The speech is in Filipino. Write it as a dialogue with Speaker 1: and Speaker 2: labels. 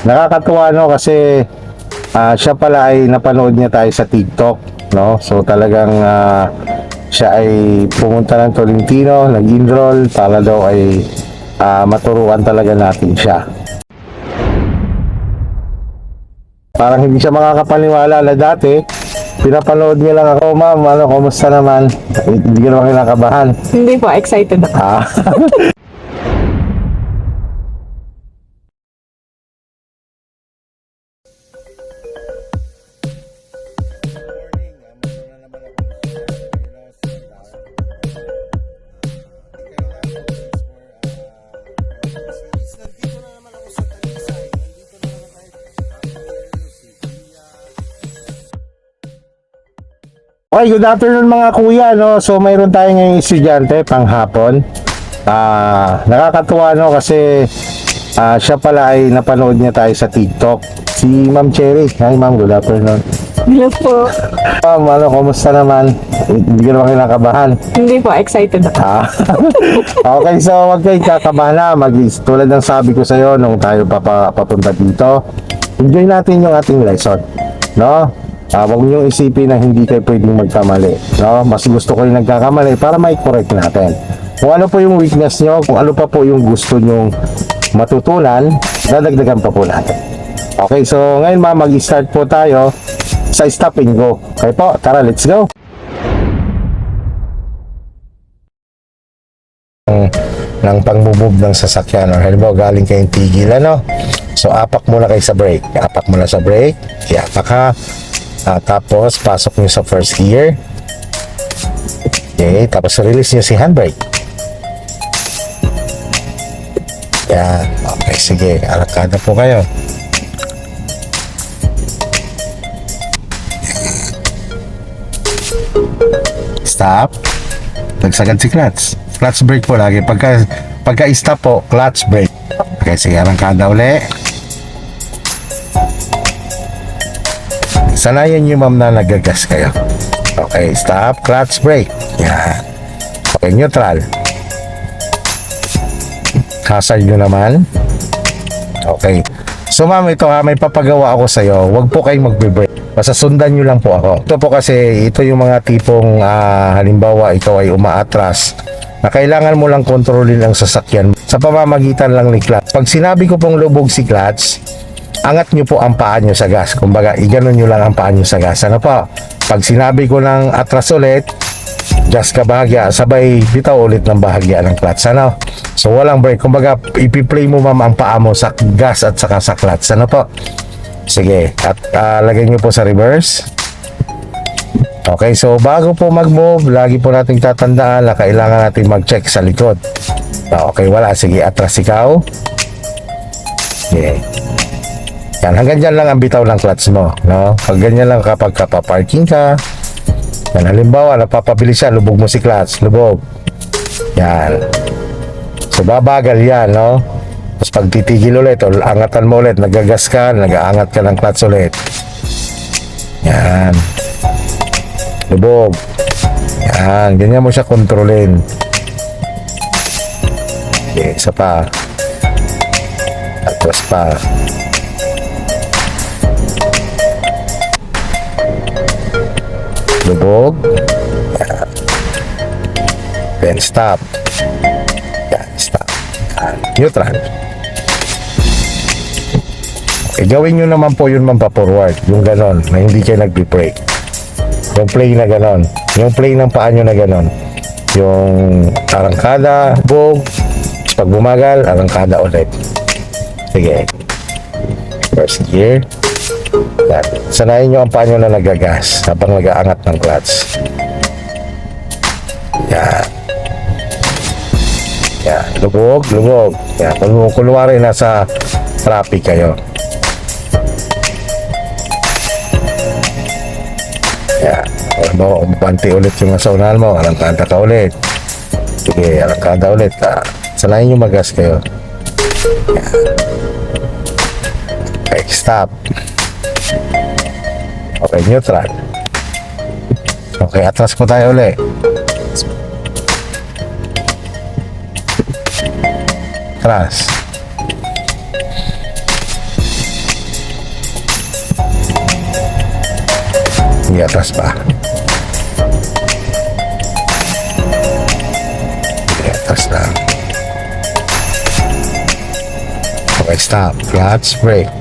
Speaker 1: Nakakatuwa no kasi siya pala ay napanood niya tayo sa TikTok, no? So talagang siya ay pumunta ng Tolentino, nag-enroll para daw ay maturuan talaga natin siya. Parang hindi siya makakapaniwala na dati pinapanood niya lang ako, ma'am, ano, kumusta naman? Hindi ka naman kinakabahan.
Speaker 2: Hindi po, excited ako.
Speaker 1: Okay, good afternoon mga kuya, no? So mayroon tayong ngayong estudyante panghapon. Nakakatuwa no kasi siya pala ay napanood niya tayo sa TikTok. Si Ma'am Cherry. Hi ma'am, good afternoon.
Speaker 2: Hello po.
Speaker 1: Ma'am, ano, kumusta naman? Hindi ka naman kinakabahan.
Speaker 2: Hindi po, excited ako.
Speaker 1: Okay, so wag kayong kakabahan na. Tulad ng sabi ko sa'yo nung tayo papunta dito, enjoy natin yung ating lesson, no? Huwag nyo isipin na hindi kayo pwedeng magkamali, no? Mas gusto ko yung nagkakamali para mai-correct natin. Kung ano po yung weakness nyo, kung ano pa po yung gusto nyong matutunan, dadagdagan pa po natin. Okay, so ngayon mag-start po tayo sa stop and go. Okay po, tara, let's go. Ng pang-move ng sasakyan, or halimbawa galing kayong tigil, ano? So apak muna kayo sa brake. Apak muna sa brake, iapak ka. Tapos pasok nyo sa first gear. Okay, tapos release nyo si handbrake. Yan. Okay, sige, arakada po kayo. Stop. Nagsagad si clutch. Clutch brake po lagi. Pagka stop po, clutch brake. Okay, sige, arangkada uli. Sanayan nyo ma'am na nagagas kayo. Okay, stop, clutch brake. Yan. Okay, neutral. Hazard nyo naman. Okay. So ma'am, ito may papagawa ako sa iyo. Huwag po kayong magbe-brake. Basta sundan nyo lang po ako. Ito po kasi, ito yung mga tipong halimbawa ikaw ay umaatras na kailangan mo lang kontrolin ang sasakyan sa pamamagitan lang ni clutch. Pag sinabi ko pong lubog si clutch, angat nyo po ang paa nyo sa gas. Kumbaga, iganon nyo lang ang paa nyo sa gas. Ano po? Pag sinabi ko ng atras ulit, just ka bahagya, sabay bitaw ulit ng bahagya ng clutch. Ano? So, walang brake. Kumbaga, ipi-play mo ma'am ang paa mo sa gas at saka sa clutch. Ano po? Sige. At lagay nyo po sa reverse. Okay, so bago po mag-move, lagi po natin tatandaan na kailangan natin mag-check sa likod. Okay, wala. Sige, atras ikaw. Okay. Yan, hanggang dyan lang ang bitaw ng clutch mo, no? Pag ganyan lang kapag kapaparking ka, yan, halimbawa, napapabilis siya, lubog mo si clutch, lubog. Yan. So, babagal yan, no? Tapos pag titigil ulit, o angatan mo ulit, nagagas ka, nag-aangat ka ng clutch ulit. Yan. Lubog. Yan, ganyan mo siya kontrolin. Okay, isa pa. Tapos pa. Lubog. Yan. Then stop. Yan, stop. Yan. Neutral. Okay, gawin nyo naman po yun forward. Yung ganon, na hindi kayo nagbe-brake. Yung play na ganon. Yung play ng paa nyo na ganon. Yung arangkada, lubog. Pag bumagal, arangkada ulit. Sige. First gear. Yan. Sanayin nyo ang paa nyo na nagagas habang nag-aangat ng clutch. Yan. Yan. Lubog, lubog. Yan. Kunwari nasa traffic kayo. Yan. Alam mo, umapanti ulit yung nasa unahan mo. Arangkada ka ulit. Sige, arangkada ulit. Sanayin nyo magas kayo. Yan. Okay, stop. Okay, neutral. Okay, atras po tayo ulit. Atras. Sige, atras pa. Sige, atras lang. Okay, stop. Clutch, brake.